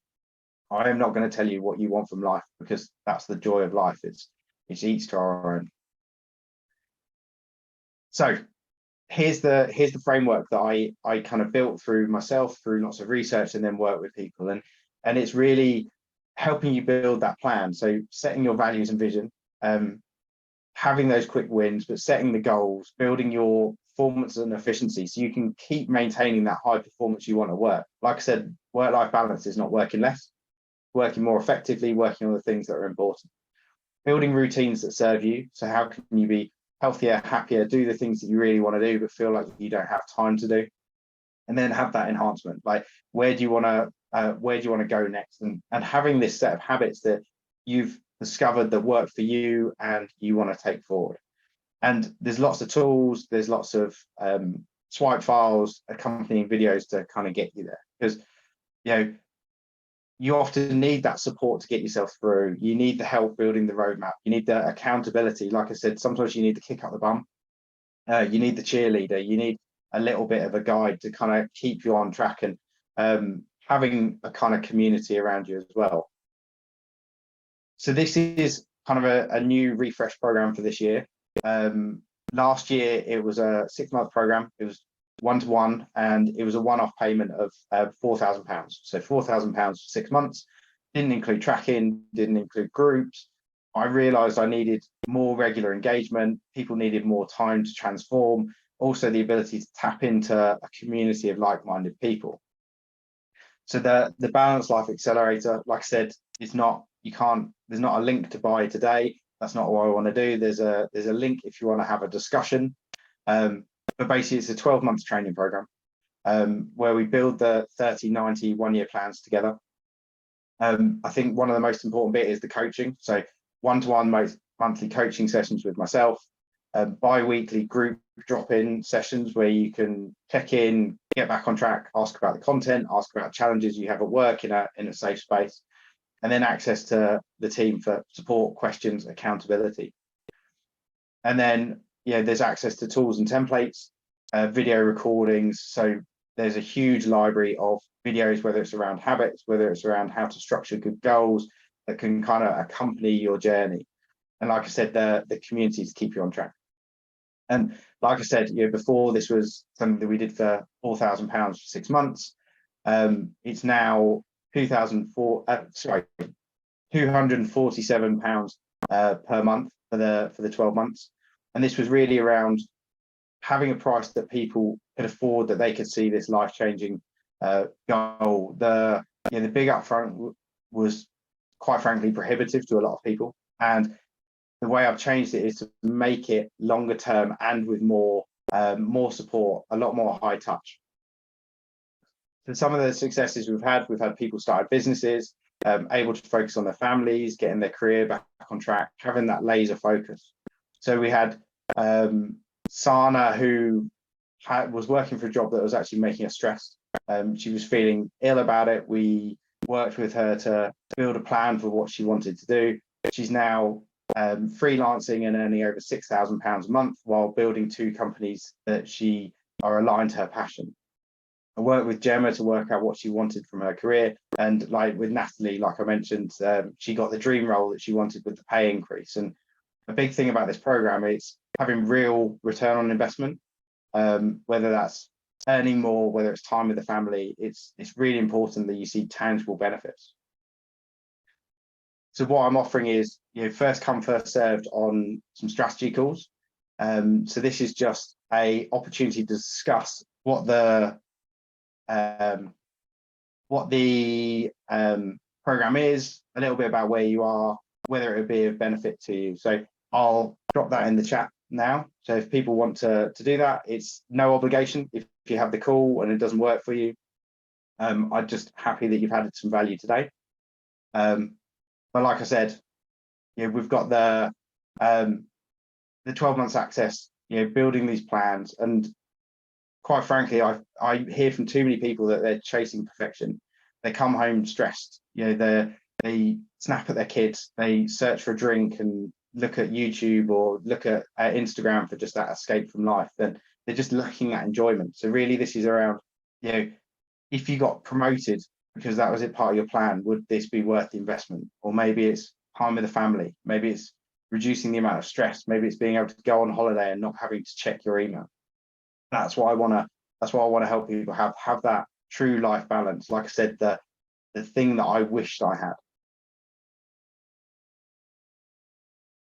I am not going to tell you what you want from life, because that's the joy of life. It's each to our own. So here's the framework that I kind of built through myself, through lots of research, and then work with people, and it's really helping you build that plan. So setting your values and vision, having those quick wins, but setting the goals, building your performance and efficiency so you can keep maintaining that high performance you want to work. Like I said, work-life balance is not working less, working more effectively, working on the things that are important. Building routines that serve you. So how can you be healthier, happier, do the things that you really want to do but feel like you don't have time to do? And then have that enhancement, like where do you want to go next, and having this set of habits that you've discovered that work for you and you want to take forward. And there's lots of tools, there's lots of swipe files, accompanying videos to kind of get you there, because you often need that support to get yourself through. You need the help building the roadmap, you need the accountability. Like I said, sometimes you need to kick up the bum, you need the cheerleader, you need a little bit of a guide to kind of keep you on track, and having a kind of community around you as well. So this is kind of a new refresh program for this year. Last year it was a 6-month program. It was one-to-one, and it was a one-off payment of £4,000. So £4,000 for 6 months. Didn't include tracking, didn't include groups. I realized I needed more regular engagement. People needed more time to transform. Also the ability to tap into a community of like-minded people. So the Balanced Life Accelerator, like I said, there's not a link to buy today. That's not what I want to do. There's a link if you want to have a discussion. But basically it's a 12-month training program where we build the 30, 90, 1-year plans together. I think one of the most important bit is the coaching. So one-to-one monthly coaching sessions with myself, bi-weekly group drop-in sessions where you can check in, get back on track, ask about the content, ask about challenges you have at work in a safe space, and then access to the team for support, questions, accountability. And then there's access to tools and templates, video recordings. So there's a huge library of videos, whether it's around habits, whether it's around how to structure good goals, that can kind of accompany your journey. And like I said, the community to keep you on track. And like I said, before, this was something that we did for £4,000 for 6 months. It's now £247 per month for the 12 months. And this was really around having a price that people could afford, that they could see this life-changing goal. The big upfront was quite frankly prohibitive to a lot of people, and the way I've changed it is to make it longer term and with more support, a lot more high touch. So some of the successes we've had people started businesses, able to focus on their families, getting their career back on track, having that laser focus. So we had Sana, who was working for a job that was actually making her stressed. She was feeling ill about it. We worked with her to build a plan for what she wanted to do. She's now freelancing and earning over £6,000 a month while building 2 companies that are aligned to her passion. I worked with Gemma to work out what she wanted from her career, and like with Natalie, like I mentioned, she got the dream role that she wanted with the pay increase. And a big thing about this program is having real return on investment, whether that's earning more, whether it's time with the family. It's really important that you see tangible benefits. So what I'm offering is first come, first served on some strategy calls. So this is just a opportunity to discuss what the what the program is, a little bit about where you are, whether it would be of benefit to you. So I'll drop that in the chat now. So if people want to do that, it's no obligation. If you have the call and it doesn't work for you, I'm just happy that you've added some value today. But like I said, we've got the 12 months access, building these plans. And quite frankly, I hear from too many people that they're chasing perfection. They come home stressed, they snap at their kids, they search for a drink and look at YouTube or look at Instagram for just that escape from life. Then they're just looking at enjoyment. So really this is around, if you got promoted because that was part of your plan, would this be worth the investment? Or maybe it's time with the family, maybe it's reducing the amount of stress, maybe it's being able to go on holiday and not having to check your email. That's what I want to help people have that true life balance. Like I said, the thing that I wished I had.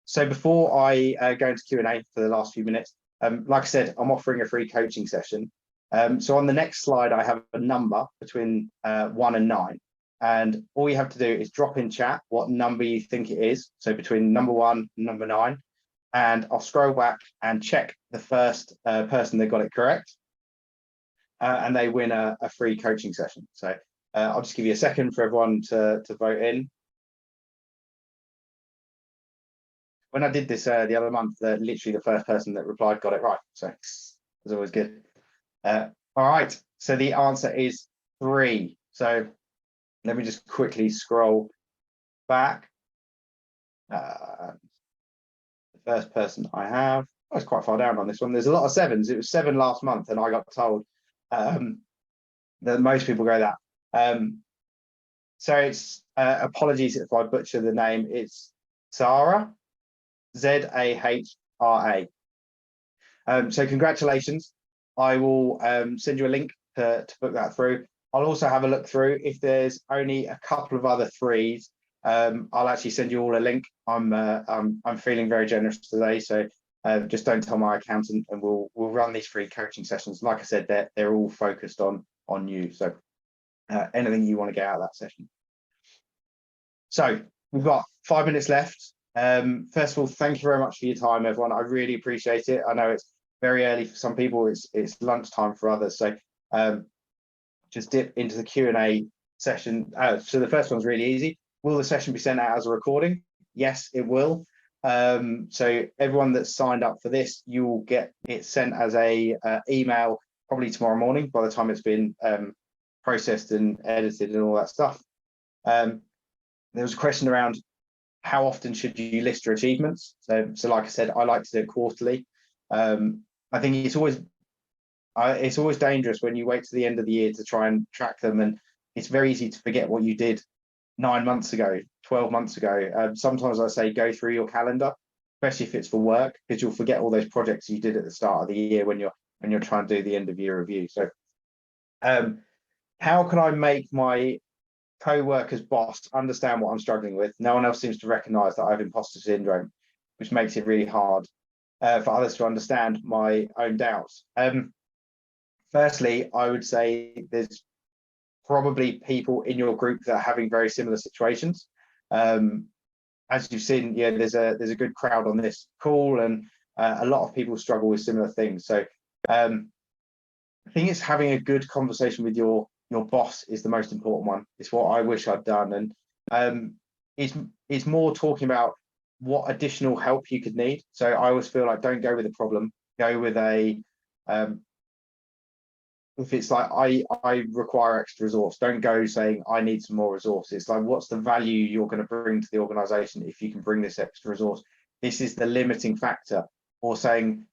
So before I go into Q&A for the last few minutes, like I said, I'm offering a free coaching session. So on the next slide, I have a number between 1 and 9. And all you have to do is drop in chat what number you think it is. So between number 1 and number 9. And I'll scroll back and check the first person that got it correct. And they win a free coaching session. So I'll just give you a second for everyone to vote in. When I did this the other month, literally the first person that replied got it right. So it was always good. All right, so the answer is 3. So let me just quickly scroll back. The first person I have, I was quite far down on this one. There's a lot of 7s. It was 7 last month, and I got told that most people go that. So it's apologies if I butcher the name. It's Zahra, Zahra. So congratulations. I will send you a link to book that through. I'll also have a look through. If there's only a couple of other 3s, I'll actually send you all a link. I'm feeling very generous today, so just don't tell my accountant, and we'll run these free coaching sessions. Like I said, they're all focused on you. So anything you want to get out of that session. So we've got 5 minutes left. First of all, thank you very much for your time, everyone. I really appreciate it. I know it's very early for some people, it's lunchtime for others. So just dip into the Q&A session. So the first one's really easy. Will the session be sent out as a recording? Yes, it will. So everyone that's signed up for this, you will get it sent as a email probably tomorrow morning by the time it's been processed and edited and all that stuff. There was a question around how often should you list your achievements? So like I said, I like to do it quarterly. I think it's always dangerous when you wait to the end of the year to try and track them, and it's very easy to forget what you did 9 months ago, 12 months ago. Sometimes I say go through your calendar, especially if it's for work, because you'll forget all those projects you did at the start of the year when you're trying to do the end of year review. So how can I make my co-worker's boss understand what I'm struggling with? No one else seems to recognize that I have imposter syndrome, which makes it really hard for others to understand my own doubts. Firstly, I would say there's probably people in your group that are having very similar situations. As you've seen, there's a good crowd on this call, and a lot of people struggle with similar things. So I think it's having a good conversation with your boss is the most important one. It's what I wish I'd done, and it's more talking about what additional help you could need. So I always feel like don't go with a problem, go with a if it's like I require extra resource, don't go saying I need some more resources. Like, what's the value you're going to bring to the organization if you can bring this extra resource? This is the limiting factor. Or saying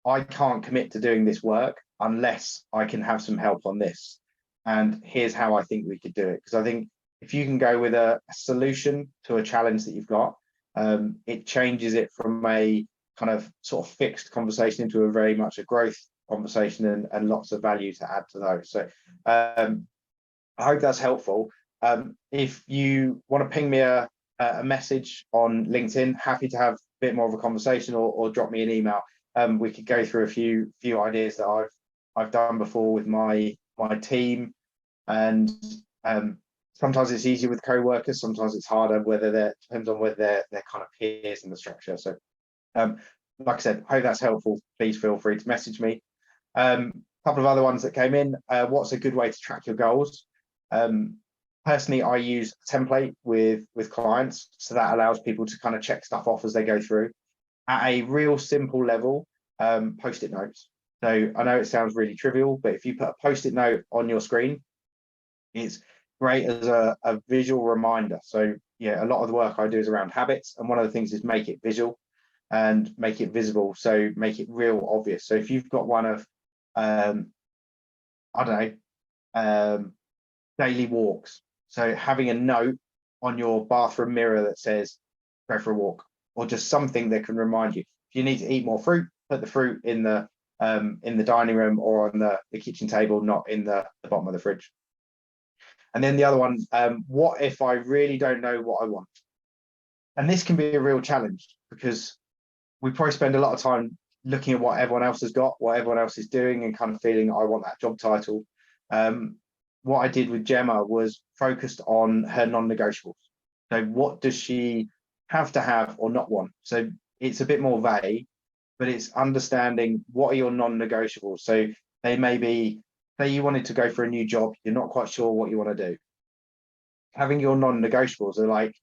I can't commit to doing this work unless I can have some help on this, and here's how I think we could do it. Because I think if you can go with a solution to a challenge that you've got, it changes it from a kind of sort of fixed conversation into a very much a growth conversation, and lots of value to add to those. So I hope that's helpful. If you want to ping me a message on LinkedIn, happy to have a bit more of a conversation, or drop me an email. We could go through a few ideas that I've done before with my team, And sometimes it's easier with co-workers, sometimes it's harder, depends on whether they're kind of peers in the structure. So like I said, hope that's helpful. Please feel free to message me. Couple of other ones that came in. What's a good way to track your goals? Personally, I use a template with clients, so that allows people to kind of check stuff off as they go through. At a real simple level, post-it notes. So I know it sounds really trivial, but if you put a post-it note on your screen, it's great as a visual reminder. So yeah, a lot of the work I do is around habits, and one of the things is make it visual and make it visible. So make it real obvious. So if you've got one of I don't know, daily walks. So having a note on your bathroom mirror that says go for a walk, or just something that can remind you. If you need to eat more fruit, put the fruit in the dining room or on the kitchen table, not in the bottom of the fridge. And then the other one, what if I really don't know what I want? And this can be a real challenge, because we probably spend a lot of time looking at what everyone else has got, what everyone else is doing, and kind of feeling I want that job title. What I did with Gemma was focused on her non-negotiables. So what does she have to have or not want? So it's a bit more vague, but it's understanding what are your non-negotiables. So they may be, say you wanted to go for a new job, you're not quite sure what you want to do. Having your non-negotiables are like,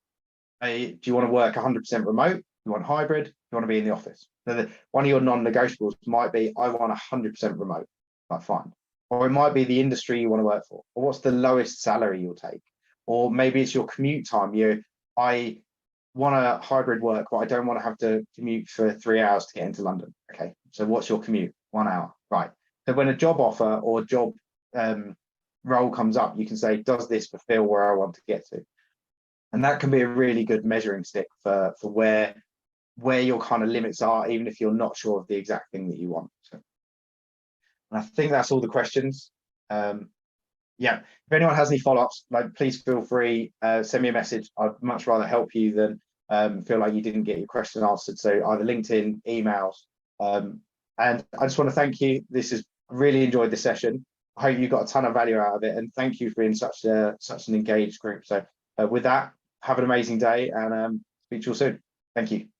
hey, do you want to work 100% remote? You want hybrid? You want to be in the office? So one of your non-negotiables might be, I want 100% remote. Like, fine. Or it might be the industry you want to work for, or what's the lowest salary you'll take, or maybe it's your commute time. I want a hybrid work, but I don't want to have to commute for 3 hours to get into London. Okay, so what's your commute? 1 hour, right? So when a job offer or job role comes up, you can say, does this fulfill where I want to get to? And that can be a really good measuring stick for where your kind of limits are, even if you're not sure of the exact thing that you want. So, and I think that's all the questions. Yeah, if anyone has any follow-ups, like, please feel free, send me a message. I'd much rather help you than feel like you didn't get your question answered. So either LinkedIn, emails. And I just want to thank you. I really enjoyed this session. I hope you got a ton of value out of it, and thank you for being such an engaged group. So with that, have an amazing day, and speak to you all soon. Thank you.